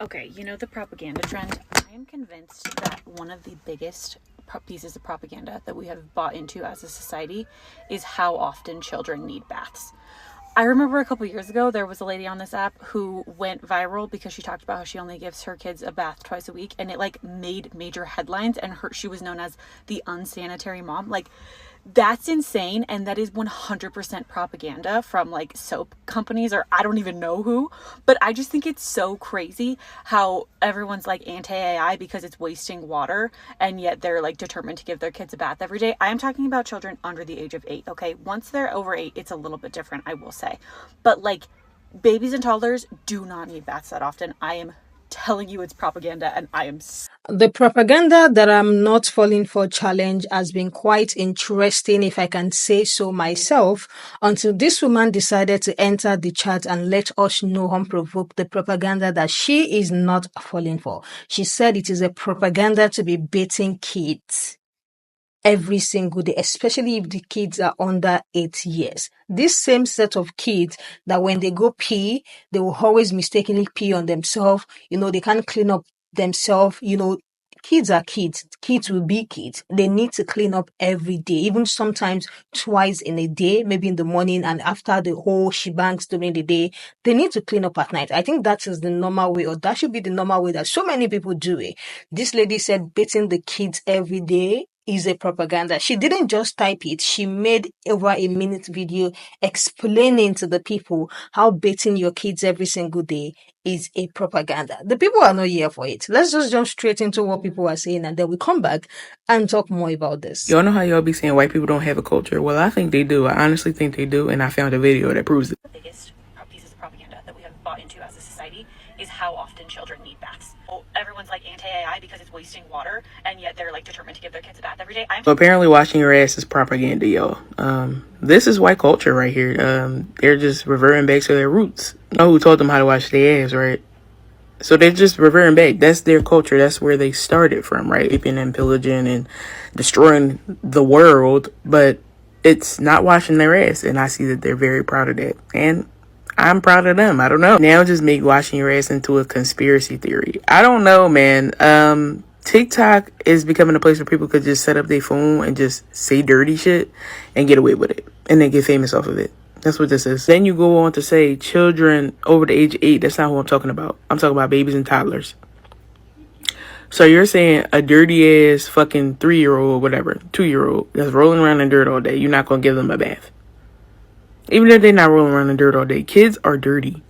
Okay, you know the propaganda trend? I am convinced that one of the biggest pieces of propaganda that we have bought into as a society is how often children need baths. I remember a couple years ago, there was a lady on this app who went viral because she talked about how she only gives her kids a bath twice a week, and it like made major headlines, and she was known as the unsanitary mom. Like, that's insane, and that is 100% propaganda from like soap companies or I don't even know who. But I just think it's so crazy how everyone's like anti-AI because it's wasting water, and yet they're like determined to give their kids a bath every day. I am talking about children under the age of 8, okay? Once they're over 8, it's a little bit different, I will say. But like, babies and toddlers do not need baths that often. I am telling you it's propaganda, and I am The propaganda that I'm not falling for challenge has been quite interesting, if I can say so myself, until this woman decided to enter the chat and let us know unprovoked the propaganda that she is not falling for. She said it is a propaganda to be beating kids every single day, especially if the kids are under 8 years. This same set of kids that when they go pee, they will always mistakenly pee on themselves. They can't clean up themselves. Kids are kids. Kids will be kids. They need to clean up every day, even sometimes twice in a day, maybe in the morning and after the whole shebangs during the day. They need to clean up at night. I think that is the normal way, or that should be the normal way that so many people do it. This lady said beating the kids every day is a propaganda. She didn't just type it. She made over a minute video explaining to the people how beating your kids every single day is a propaganda. The people are not here for it. Let's just jump straight into what people are saying, and then we come back and talk more about this. Y'all know how y'all be saying white people don't have a culture? Well, I think they do. I honestly think they do, and I found a video that proves it. The biggest pieces of propaganda that we have bought into as a society is how often children need baths. Well, everyone's like anti-AI because it's wasting water, and yet they're like determined to give their kids a bath every day. So apparently washing your ass is propaganda, y'all. This is white culture right here. They're just reverting back to their roots. You know who told them how to wash their ass, right? So they're just reverting back. That's their culture. That's where they started from, right? Raping and pillaging and destroying the world. But it's not washing their ass. And I see that they're very proud of that. And I'm proud of them. I don't know. Now just make washing your ass into a conspiracy theory. I don't know, man. TikTok is becoming a place where people could just set up their phone and just say dirty shit and get away with it. And then get famous off of it. That's what this is. Then you go on to say children over the age of 8. That's not who I'm talking about. I'm talking about babies and toddlers. So you're saying a dirty ass fucking 3-year-old or whatever, 2-year-old that's rolling around in dirt all day, you're not going to give them a bath. Even if they're not rolling around in dirt all day. Kids are dirty.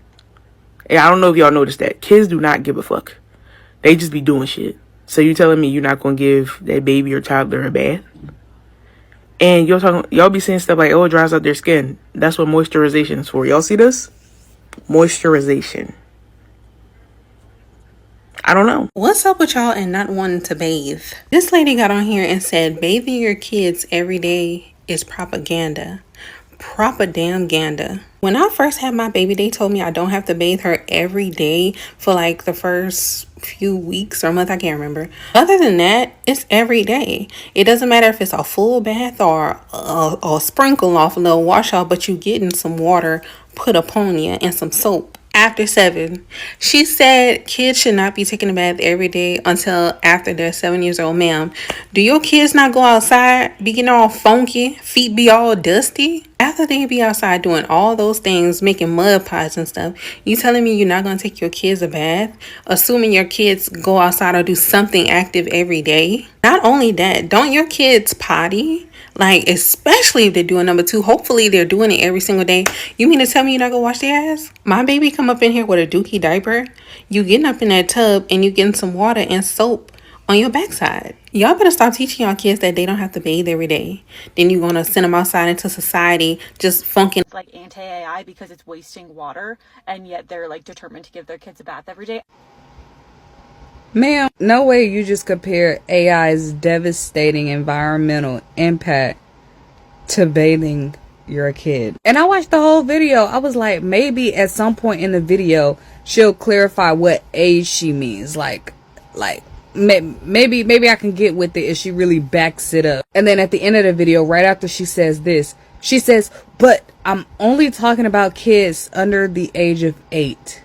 And I don't know if y'all noticed that. Kids do not give a fuck. They just be doing shit. So you telling me you're not going to give that baby or toddler a bath? And y'all be saying stuff like, oh, it dries out their skin. That's what moisturization is for. Y'all see this? Moisturization. I don't know. What's up with y'all and not wanting to bathe? This lady got on here and said bathing your kids every day is propaganda. Propaganda. When I first had my baby, they told me I don't have to bathe her every day for like the first few weeks or month. I can't remember. Other than that, it's every day. It doesn't matter if it's a full bath or a sprinkle off, a little wash off, but you getting some water put upon you and some soap. After 7, she said kids should not be taking a bath every day until after they're 7 years old. Ma'am, do your kids not go outside, be getting all funky, feet be all dusty? After they be outside doing all those things, making mud pies and stuff, you telling me you're not going to take your kids a bath? Assuming your kids go outside or do something active every day? Not only that, don't your kids potty? Like, especially if they're doing number 2. Hopefully they're doing it every single day. You mean to tell me you're not gonna wash their ass? My baby come up in here with a dookie diaper. You getting up in that tub and you getting some water and soap on your backside. Y'all better stop teaching y'all kids that they don't have to bathe every day. Then you're gonna send them outside into society just funking. It's like anti-AI because it's wasting water, and yet they're like determined to give their kids a bath every day. Ma'am, no way you just compare AI's devastating environmental impact to bathing your kid. And I watched the whole video. I was like, maybe at some point in the video, she'll clarify what age she means. Maybe I can get with it if she really backs it up. And then at the end of the video, right after she says this, she says, but I'm only talking about kids under the age of 8.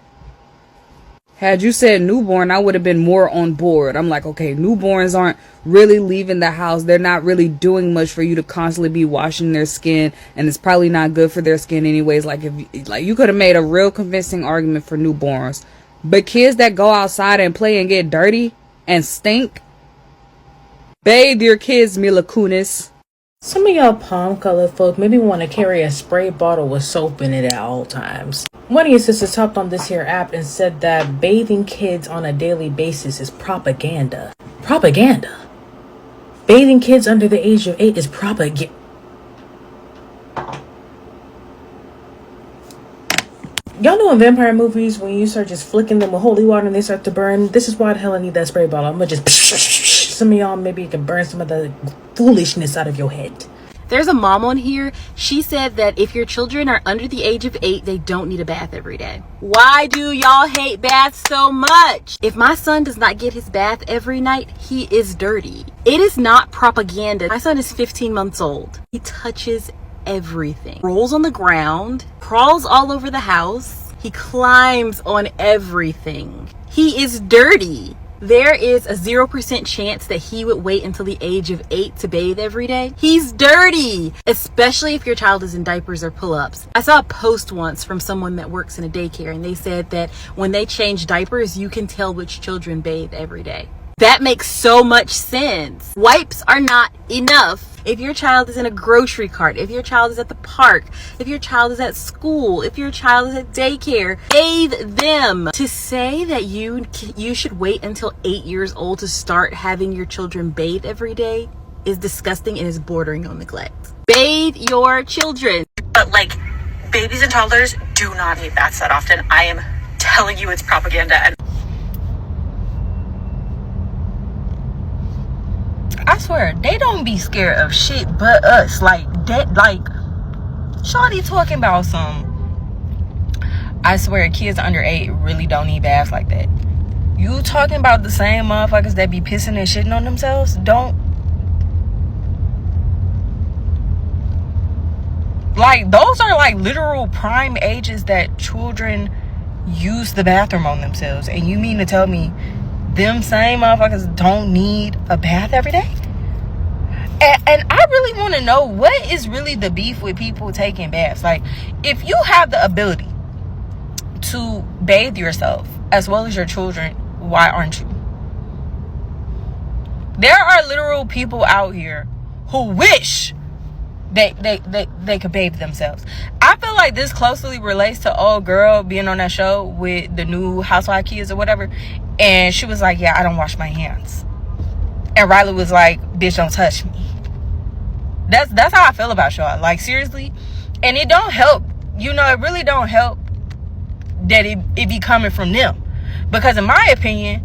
Had you said newborn, I would have been more on board. I'm like, okay, newborns aren't really leaving the house. They're not really doing much for you to constantly be washing their skin, and it's probably not good for their skin anyways. Like if like you could have made a real convincing argument for newborns. But kids that go outside and play and get dirty and stink, bathe your kids, Mila Kunis. Some of y'all palm colored folk maybe want to carry a spray bottle with soap in it at all times. One of your sisters hopped on this here app and said that bathing kids on a daily basis is propaganda. Propaganda? Bathing kids under the age of 8 is propaganda. Y'all know in vampire movies when you start just flicking them with holy water and they start to burn? This is why the hell I need that spray bottle. I'm gonna just some of y'all maybe you can burn some of the foolishness out of your head. There's a mom on here. She said that if your children are under the age of 8, they don't need a bath every day. Why do y'all hate baths so much? If my son does not get his bath every night, he is dirty. It is not propaganda. My son is 15 months old. He touches everything. Rolls on the ground, crawls all over the house. He climbs on everything. He is dirty. There is a 0% chance that he would wait until the age of 8 to bathe every day. He's dirty, especially if your child is in diapers or pull-ups. I saw a post once from someone that works in a daycare, and they said that when they change diapers, you can tell which children bathe every day. That makes so much sense. Wipes are not enough. If your child is in a grocery cart, if your child is at the park, if your child is at school, if your child is at daycare, bathe them. To say that you should wait until 8 years old to start having your children bathe every day is disgusting and is bordering on neglect. Bathe your children. But like, babies and toddlers do not need baths that often. I am telling you, it's propaganda. And I swear, they don't be scared of shit but us. Like, that, like, Shawty talking about some. I swear, kids under 8 really don't need baths like that. You talking about the same motherfuckers that be pissing and shitting on themselves? Don't. Like, those are like literal prime ages that children use the bathroom on themselves. And you mean to tell me them same motherfuckers don't need a bath every day? And I really want to know, what is really the beef with people taking baths? Like, if you have the ability to bathe yourself as well as your children, why aren't you? There are literal people out here who wish they could bathe themselves. I feel like this closely relates to old girl being on that show with the new housewife kids or whatever, and she was like, yeah, I don't wash my hands, and Riley was like, bitch, don't touch me. That's how I feel about y'all, like, seriously. And it don't help, you know, it really don't help that it be coming from them, because in my opinion,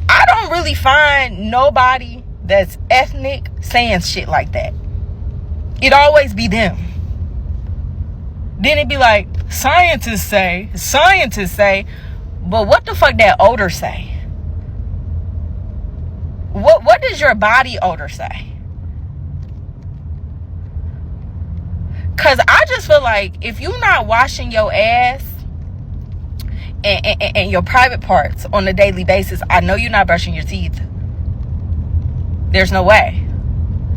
I don't really find nobody that's ethnic saying shit like that. It always be them. Then it be like, scientists say, but what the fuck that odor say? What does your body odor say? Cause I just feel like if you're not washing your ass and your private parts on a daily basis, I know you're not brushing your teeth. There's no way.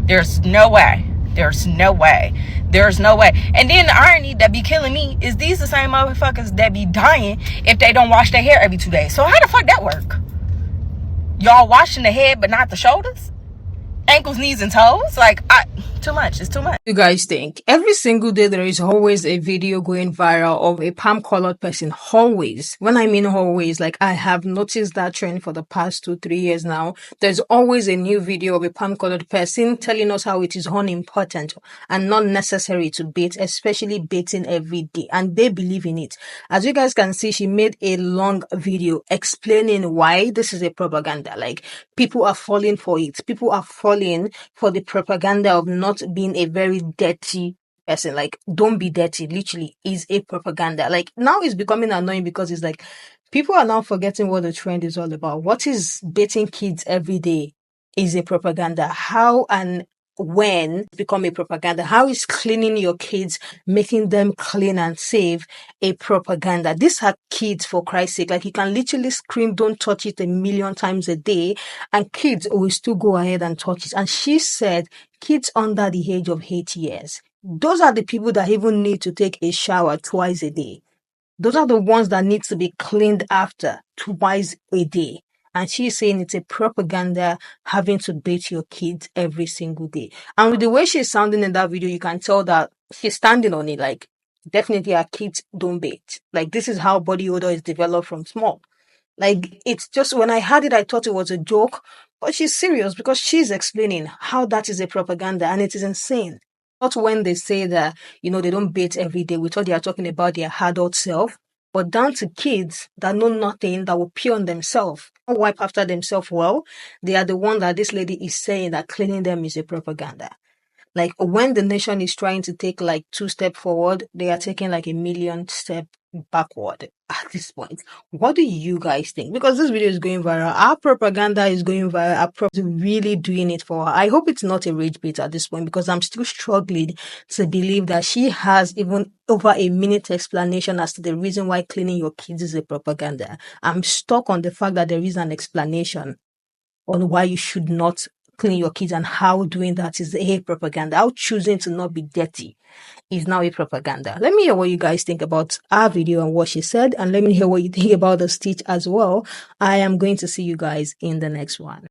There's no way. There's no way. There's no way. And then the irony that be killing me is these the same motherfuckers that be dying if they don't wash their hair every 2 days. So how the fuck that work? Y'all washing the head but not the shoulders? Ankles, knees, and toes? Like, too much. It's too much. You guys think every single day there is always a video going viral of a palm colored person? Always. When I mean always, like, I have noticed that trend for the past 2-3 years now. There's always a new video of a palm colored person telling us how it is unimportant and not necessary to bathe, especially bathing every day, and they believe in it. As you guys can see, she made a long video explaining why this is a propaganda. Like, people are falling for it. People are falling for the propaganda of not being a very dirty person. Like, don't be dirty, literally, is a propaganda. Like, now it's becoming annoying because it's like people are now forgetting what the trend is all about. What is bathing kids every day is a propaganda. How an when it's become a propaganda? How is cleaning your kids, making them clean and safe, a propaganda? These are kids, for Christ's sake. Like, you can literally scream, don't touch it, a million times a day, and kids will still go ahead and touch it. And she said kids under the age of 8 years. Those are the people that even need to take a shower twice a day. Those are the ones that need to be cleaned after twice a day. And she's saying it's a propaganda having to bathe your kids every single day. And with the way she's sounding in that video, you can tell that she's standing on it. Like, definitely our kids don't bathe. Like, this is how body odor is developed from small. Like, it's just, when I heard it, I thought it was a joke, but she's serious because she's explaining how that is a propaganda, and it is insane. Not when they say that, they don't bathe every day. We thought they are talking about their adult self, but down to kids that know nothing, that will pee on themselves, or wipe after themselves well. They are the one that this lady is saying that cleaning them is a propaganda. Like, when the nation is trying to take like 2 steps forward, they are taking like a million step backward at this point. What do you guys think? Because this video is going viral. Our propaganda is going viral. Our prop is really doing it for her. I hope it's not a rage bait at this point, because I'm still struggling to believe that she has even over a minute explanation as to the reason why cleaning your kids is a propaganda. I'm stuck on the fact that there is an explanation on why you should not clean your kids, and how doing that is a propaganda. How choosing to not be dirty is now a propaganda. Let me hear what you guys think about our video and what she said, and let me hear what you think about the stitch as well. I am going to see you guys in the next one.